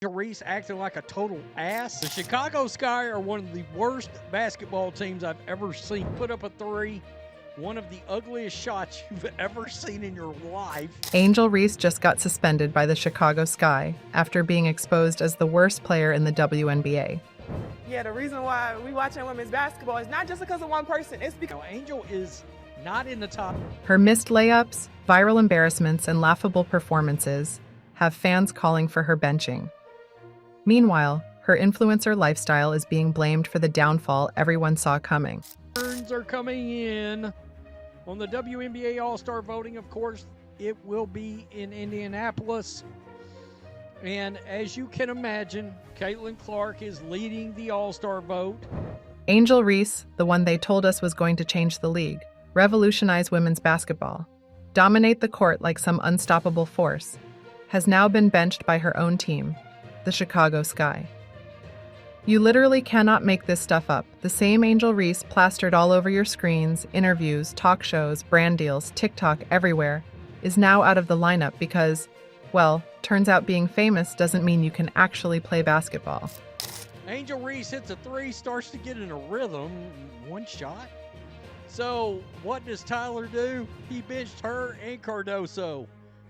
Reese acting like a total ass. The Chicago Sky are one of the worst basketball teams I've ever seen. Put up a three, one of the ugliest shots you've ever seen in your life. Angel Reese just got suspended by the Chicago Sky after being exposed as the worst player in the WNBA. Yeah, the reason why we watching women's basketball is not just because of one person. It's because Angel is not in the top. Her missed layups, viral embarrassments, and laughable performances have fans calling for her benching. Meanwhile, her influencer lifestyle is being blamed for the downfall everyone saw coming. Turns are coming in. On the WNBA All-Star voting, of course, it will be in Indianapolis. And as you can imagine, Caitlyn Clark is leading the All-Star vote. Angel Reese, the one they told us was going to change the league, revolutionize women's basketball, dominate the court like some unstoppable force, has now been benched by her own team, the Chicago Sky. You literally cannot make this stuff up. The same Angel Reese plastered all over your screens, interviews, talk shows, brand deals, TikTok, everywhere, is now out of the lineup because, well, turns out being famous doesn't mean you can actually play basketball. Angel Reese hits a three, starts to get in a rhythm, one shot. So what does Tyler do? He benched her and Cardoso.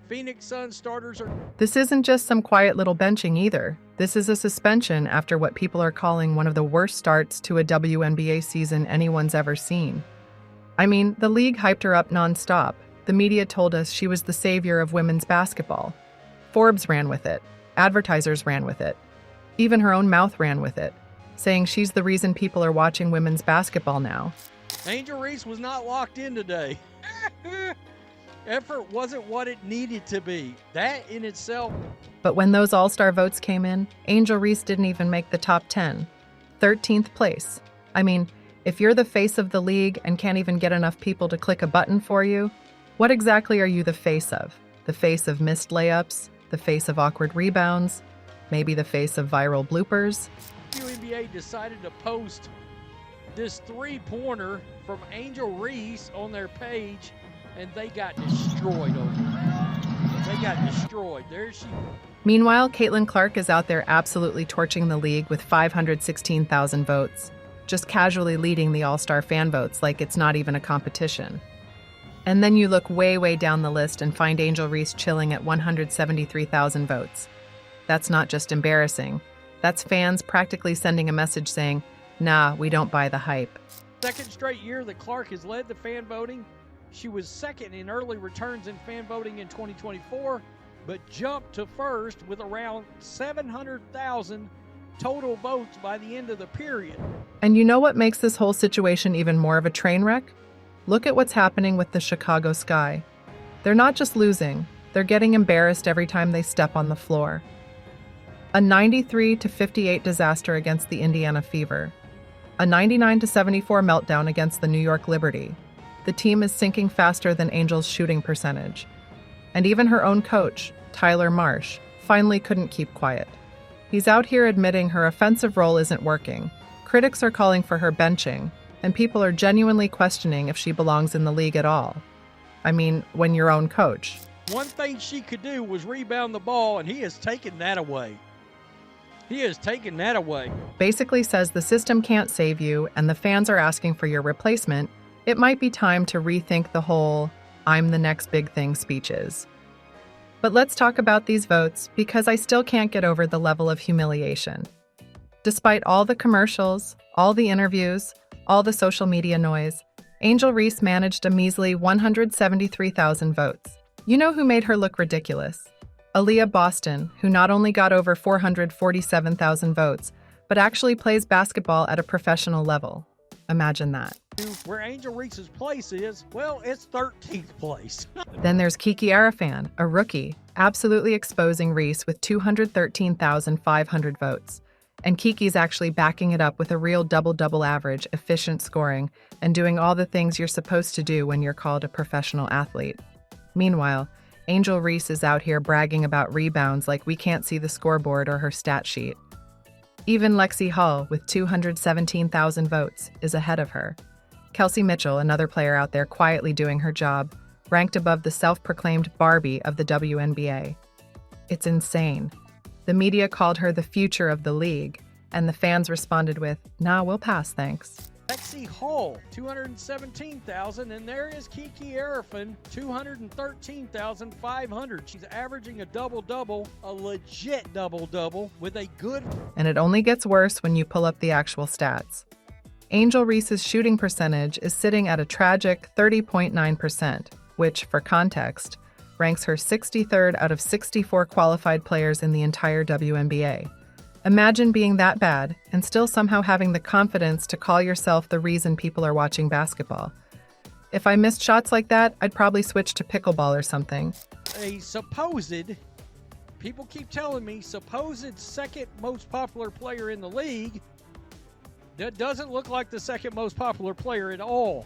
Phoenix Suns starters are... This isn't just some quiet little benching either. This is a suspension after what people are calling one of the worst starts to a WNBA season anyone's ever seen. I mean, the league hyped her up nonstop. The media told us she was the savior of women's basketball. Forbes ran with it. Advertisers ran with it. Even her own mouth ran with it, saying she's the reason people are watching women's basketball now. Angel Reese was not locked in today. Effort wasn't what it needed to be. That in itself. But when those all-star votes came in, Angel Reese didn't even make the top 10. 13th place. I mean, if you're the face of the league and can't even get enough people to click a button for you, what exactly are you the face of? The face of missed layups? The face of awkward rebounds? Maybe the face of viral bloopers? WNBA decided to post this three-pointer from Angel Reese on their page, and they got destroyed over it. They got destroyed. There she... Meanwhile, Caitlyn Clark is out there absolutely torching the league with 516,000 votes, just casually leading the All-Star fan votes like it's not even a competition. And then you look way, way down the list and find Angel Reese chilling at 173,000 votes. That's not just embarrassing. That's fans practically sending a message saying, nah, we don't buy the hype. Second straight year that Clark has led the fan voting. She was second in early returns in fan voting in 2024, but jumped to first with around 700,000 total votes by the end of the period. And you know what makes this whole situation even more of a train wreck? Look at what's happening with the Chicago Sky. They're not just losing, they're getting embarrassed every time they step on the floor. A 93-58 disaster against the Indiana Fever. A 99-74 meltdown against the New York Liberty. The team is sinking faster than Angel's shooting percentage. And even her own coach, Tyler Marsh, finally couldn't keep quiet. He's out here admitting her offensive role isn't working. Critics are calling for her benching, and people are genuinely questioning if she belongs in the league at all. I mean, when your own coach. One thing she could do was rebound the ball, and he has taken that away. He has taken that away. Basically says the system can't save you, and the fans are asking for your replacement. It might be time to rethink the whole "I'm the next big thing" speeches. But let's talk about these votes, because I still can't get over the level of humiliation. Despite all the commercials, all the interviews, all the social media noise, Angel Reese managed a measly 173,000 votes. You know who made her look ridiculous? Aaliyah Boston, who not only got over 447,000 votes, but actually plays basketball at a professional level. Imagine that. Where Angel Reese's place is, well, it's 13th place. Then there's Kiki Arafan, a rookie, absolutely exposing Reese with 213,500 votes. And Kiki's actually backing it up with a real double-double average, efficient scoring, and doing all the things you're supposed to do when you're called a professional athlete. Meanwhile, Angel Reese is out here bragging about rebounds like we can't see the scoreboard or her stat sheet. Even Lexi Hull, with 217,000 votes, is ahead of her. Kelsey Mitchell, another player out there quietly doing her job, ranked above the self-proclaimed Barbie of the WNBA. It's insane. The media called her the future of the league, and the fans responded with, "Nah, we'll pass, thanks." Lexi Hall, 217,000, and there is Kiki Arifin, 213,500. She's averaging a double-double, a legit double-double, with a good... And it only gets worse when you pull up the actual stats. Angel Reese's shooting percentage is sitting at a tragic 30.9%, which, for context, ranks her 63rd out of 64 qualified players in the entire WNBA. Imagine being that bad and still somehow having the confidence to call yourself the reason people are watching basketball. If I missed shots like that, I'd probably switch to pickleball or something. A supposed, people keep telling me, supposed second most popular player in the league that doesn't look like the second most popular player at all.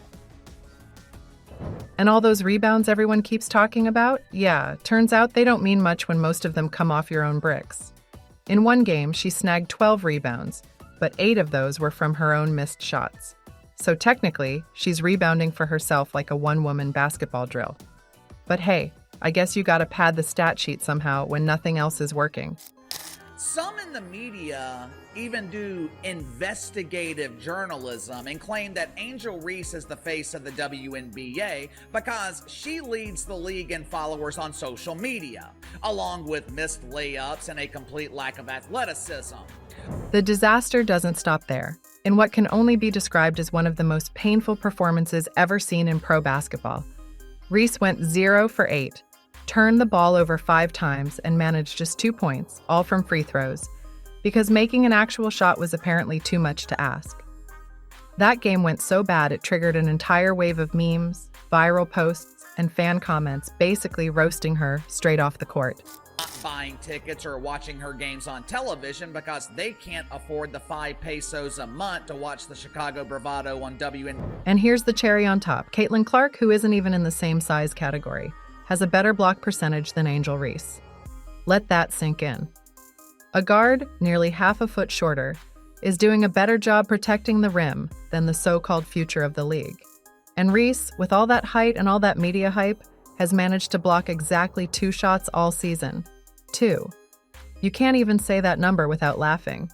And all those rebounds everyone keeps talking about? Yeah, turns out they don't mean much when most of them come off your own bricks. In one game, she snagged 12 rebounds, but 8 of those were from her own missed shots. So technically, she's rebounding for herself like a one-woman basketball drill. But hey, I guess you gotta pad the stat sheet somehow when nothing else is working. Some in the media even do investigative journalism and claim that Angel Reese is the face of the WNBA because she leads the league in followers on social media, along with missed layups and a complete lack of athleticism. The disaster doesn't stop there. In what can only be described as one of the most painful performances ever seen in pro basketball, Reese went 0 for 8, turned the ball over 5 times, and managed just 2 points, all from free throws, because making an actual shot was apparently too much to ask. That game went so bad it triggered an entire wave of memes, viral posts, and fan comments basically roasting her straight off the court. Not buying tickets or watching her games on television because they can't afford the 5 pesos a month to watch the Chicago Bravado on WNBA. And here's the cherry on top. Caitlyn Clark, who isn't even in the same size category, has a better block percentage than Angel Reese. Let that sink in. A guard, nearly half a foot shorter, is doing a better job protecting the rim than the so-called future of the league. And Reese, with all that height and all that media hype, has managed to block exactly 2 shots all season. 2. You can't even say that number without laughing.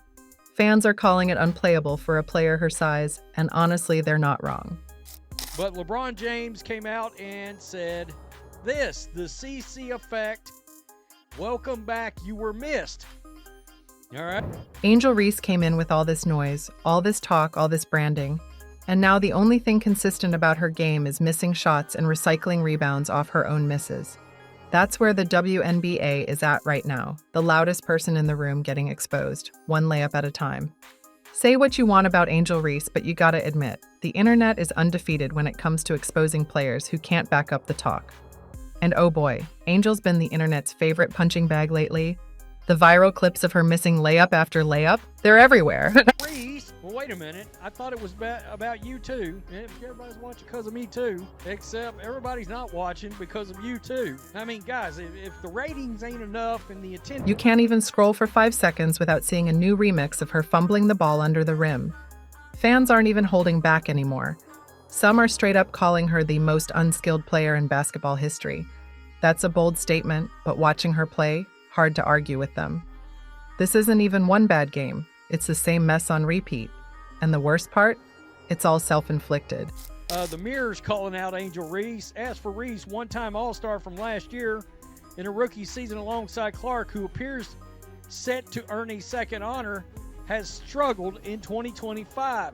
Fans are calling it unplayable for a player her size, and honestly, they're not wrong. But LeBron James came out and said, this, the CC effect, welcome back, you were missed. All right. Angel Reese came in with all this noise, all this talk, all this branding, and now the only thing consistent about her game is missing shots and recycling rebounds off her own misses. That's where the WNBA is at right now, the loudest person in the room getting exposed, one layup at a time. Say what you want about Angel Reese, but you gotta admit, the internet is undefeated when it comes to exposing players who can't back up the talk. And oh boy, Angel's been the internet's favorite punching bag lately. The viral clips of her missing layup after layup, they're everywhere. Reese, well, wait a minute. I thought it was about you too. Everybody's watching because of me too, except everybody's not watching because of you too. I mean, guys, if the ratings ain't enough and the attention... You can't even scroll for 5 seconds without seeing a new remix of her fumbling the ball under the rim. Fans aren't even holding back anymore. Some are straight up calling her the most unskilled player in basketball history. That's a bold statement, but watching her play, hard to argue with them. This isn't even one bad game. It's the same mess on repeat. And the worst part? It's all self-inflicted. The Mirror's calling out Angel Reese. As for Reese, one-time All-Star from last year in a rookie season alongside Clark, who appears set to earn a second honor, has struggled in 2025.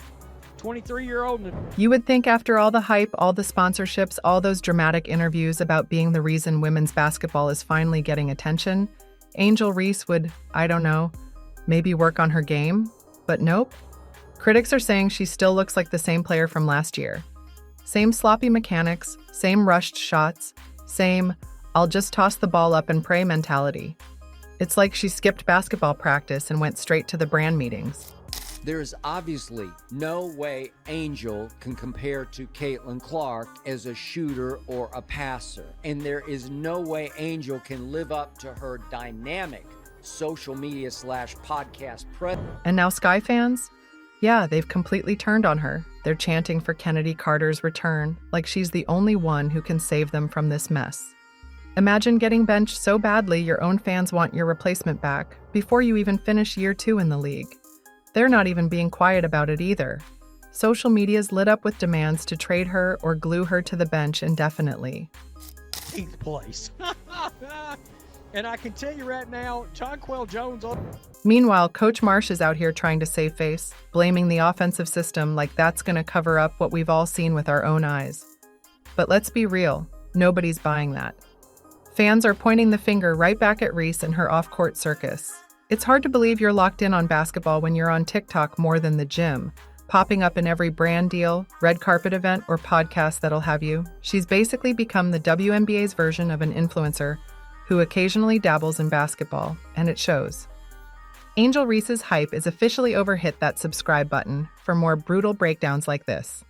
23-year-old. You would think after all the hype, all the sponsorships, all those dramatic interviews about being the reason women's basketball is finally getting attention, Angel Reese would, I don't know, maybe work on her game, but nope. Critics are saying she still looks like the same player from last year. Same sloppy mechanics, same rushed shots, same I'll just toss the ball up and pray mentality. It's like she skipped basketball practice and went straight to the brand meetings. There is obviously no way Angel can compare to Caitlyn Clark as a shooter or a passer. And there is no way Angel can live up to her dynamic social media / podcast presence. And now Sky fans? Yeah, they've completely turned on her. They're chanting for Kennedy Carter's return, like she's the only one who can save them from this mess. Imagine getting benched so badly your own fans want your replacement back before you even finish year 2 in the league. They're not even being quiet about it either. Social media's lit up with demands to trade her or glue her to the bench indefinitely. 8th place. And I can tell you right now, Jonquel Jones. Meanwhile, Coach Marsh is out here trying to save face, blaming the offensive system like that's going to cover up what we've all seen with our own eyes. But let's be real, nobody's buying that. Fans are pointing the finger right back at Reese and her off-court circus. It's hard to believe you're locked in on basketball when you're on TikTok more than the gym, popping up in every brand deal, red carpet event, or podcast that'll have you. She's basically become the WNBA's version of an influencer who occasionally dabbles in basketball, and it shows. Angel Reese's hype is officially over. Hit that subscribe button for more brutal breakdowns like this.